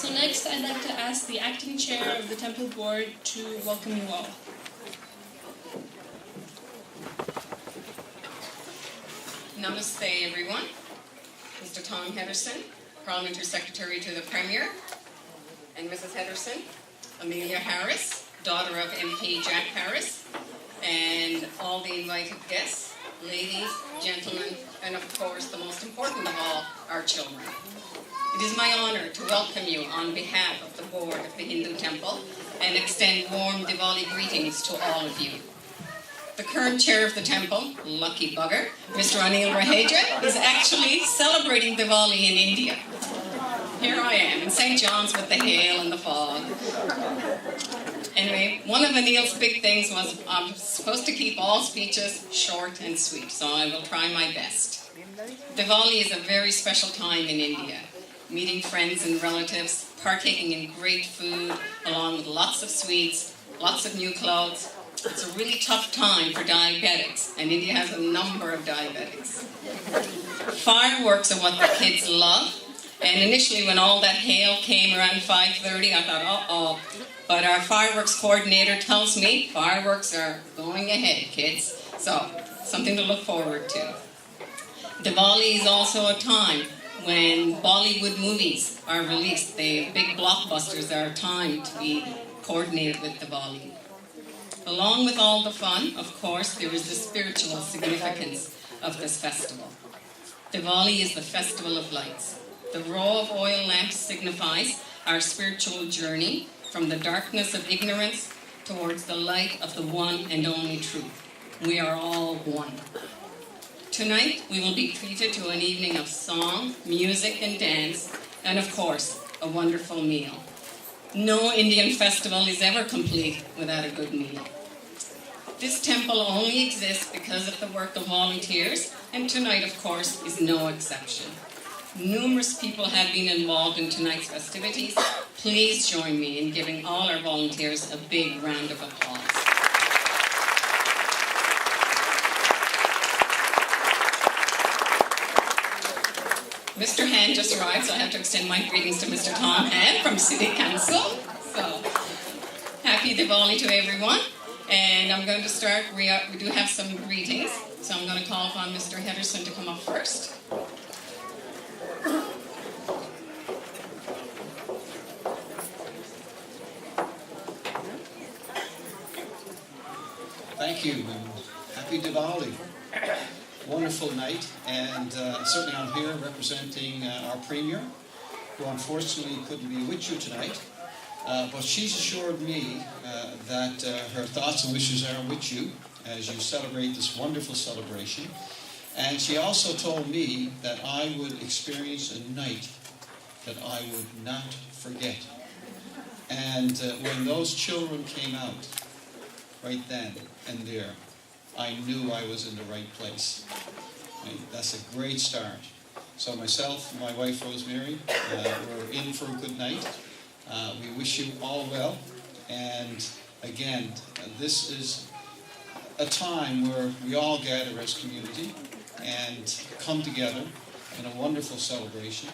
So next, I'd like to ask the acting chair of the temple board to welcome you all. Namaste, everyone. Mr. Tom Henderson, Parliamentary Secretary to the Premier, and Mrs. Henderson, Amelia Harris, daughter of MP Jack Harris, and all the invited guests, ladies, gentlemen, and of course, the most important of all, our children. It is my honor to welcome you on behalf of the board of the Hindu Temple and extend warm Diwali greetings to all of you. The current chair of the temple, lucky bugger, Mr. Anil Raheja, is actually celebrating Diwali in India. Here I am in St.John's with the hail and the fog. Anyway, one of Anil's big things was I'm supposed to keep all speeches short and sweet, so I will try my best. Diwali is a very special time in India. Meeting friends and relatives, partaking in great food, along with lots of sweets, lots of new clothes. It's a really tough time for diabetics, and India has a number of diabetics. Fireworks are what the kids love, and initially when all that hail came around 5:30, I thought, uh-oh. But our fireworks coordinator tells me fireworks are going ahead, kids. So, something to look forward to. Diwali is also a time when Bollywood movies are released. The big blockbusters are a time to be coordinated with Diwali. Along with all the fun, of course, there is the spiritual significance of this festival. Diwali is the festival of lights. The row of oil lamps signifies our spiritual journey from the darkness of ignorance towards the light of the one and only truth. We are all one. Tonight, we will be treated to an evening of song, music, and dance, and of course, a wonderful meal. No Indian festival is ever complete without a good meal. This temple only exists because of the work of volunteers, and tonight, of course, is no exception. Numerous people have been involved in tonight's festivities. Please join me in giving all our volunteers a big round of applause. Mr. Hand just arrived, so I have to extend my greetings to Mr. Tom Hand from City Council. So, happy Diwali to everyone. And I'm going to start, we do have some greetings, so I'm going to call upon Mr. Henderson to come up first. Thank you, and happy Diwali. Wonderful night, and certainly I'm here representing our Premier, who unfortunately couldn't be with you tonight, but she's assured me that her thoughts and wishes are with you as you celebrate this wonderful celebration. And she also told me that I would experience a night that I would not forget. And when those children came out, right then and there, I knew I was in the right place. Right? That's a great start. So myself and my wife Rosemary, we're in for a good night. We wish you all well. And again, this is a time where we all gather as community and come together in a wonderful celebration.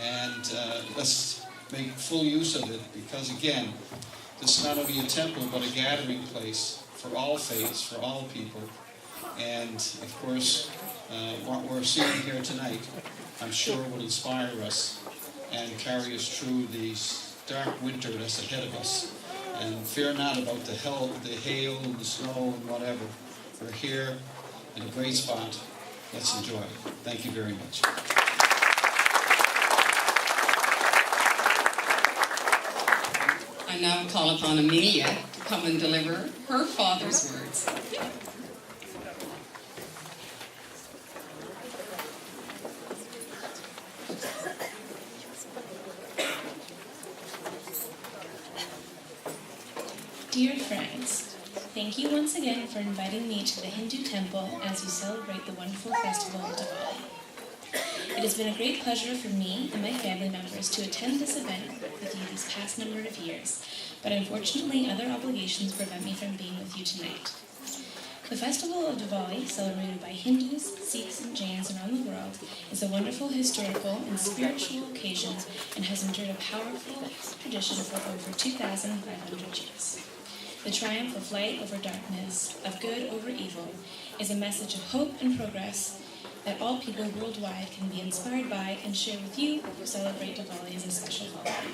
And let's make full use of it, because again, this is not only a temple but a gathering place for all faiths, for all people. And of course, what we're seeing here tonight, I'm sure will inspire us and carry us through the dark winter that's ahead of us. And fear not about the hail and the snow and whatever. We're here in a great spot. Let's enjoy it. Thank you very much. I now call upon Amelia to come and deliver her father's words. Dear friends, thank you once again for inviting me to the Hindu temple as you celebrate the wonderful festival of Diwali. It has been a great pleasure for me and my family members to attend this event with you these past number of years, but unfortunately other obligations prevent me from being with you tonight. The festival of Diwali, celebrated by Hindus, Sikhs, and Jains around the world, is a wonderful historical and spiritual occasion and has endured a powerful tradition for over 2,500 years. The triumph of light over darkness, of good over evil, is a message of hope and progress that all people worldwide can be inspired by and share with you who celebrate Diwali as a special holiday.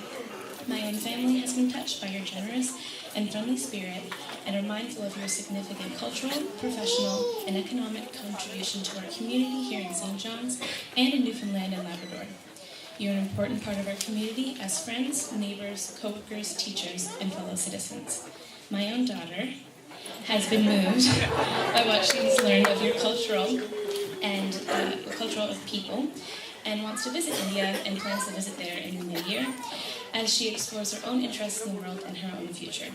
My own family has been touched by your generous and friendly spirit and are mindful of your significant cultural, professional, and economic contribution to our community here in St. John's and in Newfoundland and Labrador. You're an important part of our community as friends, neighbors, co-workers, teachers, and fellow citizens. My own daughter has been moved by what she's learned of your cultural of people and wants to visit India and plans to visit there in the new year as she explores her own interests in the world and her own future.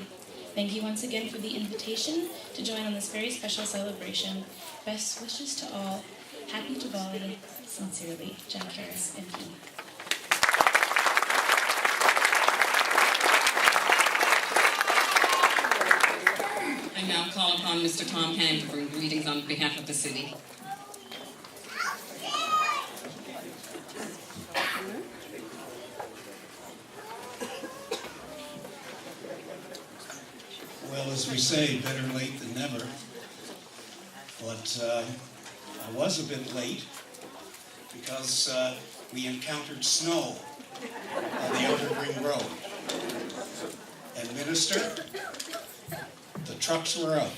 Thank you once again for the invitation to join on this very special celebration. Best wishes to all. Happy Diwali. Sincerely, Jack Harris, MP. I now call upon Mr. Tom Hand to bring greetings on behalf of the city. Well, as we say, better late than never. But I was a bit late because we encountered snow on the Outer Ring Road. And Minister, the trucks were out.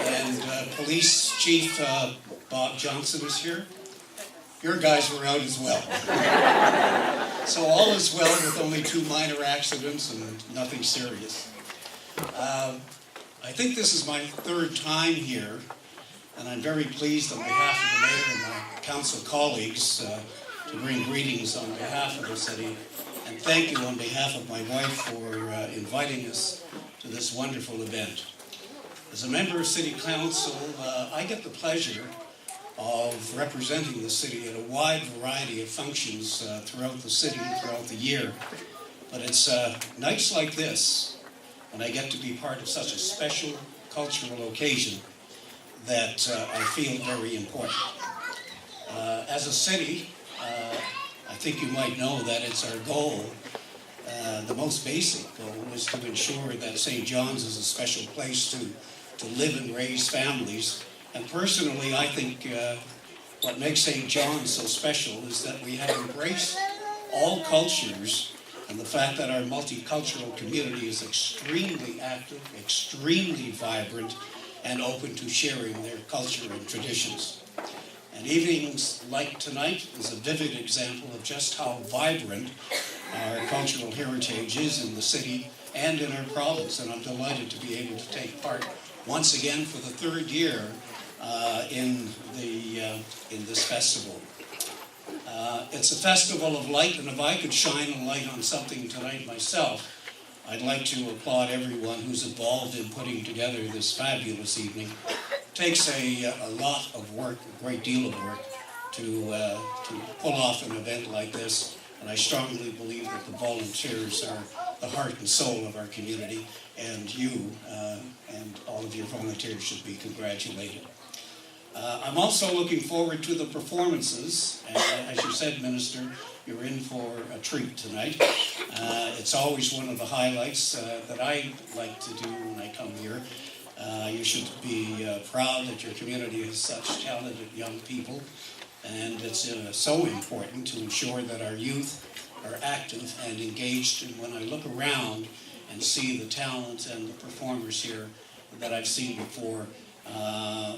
And Police Chief Bob Johnson is here. Your guys were out as well. So all is well with only 2 minor accidents and nothing serious. I think this is my 3rd time here, and I'm very pleased on behalf of the mayor and my council colleagues to bring greetings on behalf of the city. And thank you on behalf of my wife for inviting us to this wonderful event. As a member of City Council, I get the pleasure of representing the city at a wide variety of functions throughout the city, throughout the year. But it's nights like this, when I get to be part of such a special cultural occasion, that I feel very important. As a city, I think you might know that it's our goal, the most basic goal, is to ensure that St. John's is a special place to live and raise families. And personally, I think what makes St. John's so special is that we have embraced all cultures, and the fact that our multicultural community is extremely active, extremely vibrant, and open to sharing their culture and traditions. And evenings like tonight is a vivid example of just how vibrant our cultural heritage is in the city and in our province. And I'm delighted to be able to take part once again for the 3rd year in this festival. It's a festival of light, and if I could shine a light on something tonight myself, I'd like to applaud everyone who's involved in putting together this fabulous evening. It takes a lot of work, a great deal of work, to pull off an event like this, and I strongly believe that the volunteers are the heart and soul of our community, and you and all of your volunteers should be congratulated. I'm also looking forward to the performances, and as you said, Minister, you're in for a treat tonight. It's always one of the highlights that I like to do when I come here. You should be proud that your community has such talented young people, and it's so important to ensure that our youth are active and engaged. And when I look around and see the talent and the performers here that I've seen before,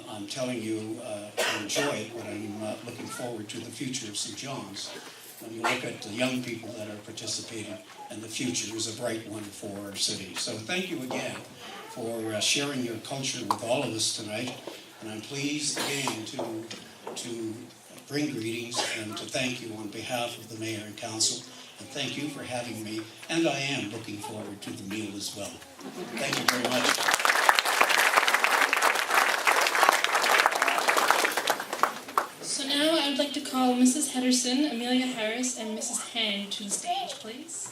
I'm telling you, I enjoy it, but I'm looking forward to the future of St. John's. When you look at the young people that are participating, and the future is a bright one for our city. So thank you again for sharing your culture with all of us tonight. And I'm pleased again to bring greetings and to thank you on behalf of the Mayor and Council. And thank you for having me. And I am looking forward to the meal as well. Thank you very much. So now I would like to call Mrs. Henderson, Amelia Harris, and Mrs. Hand to the stage, please.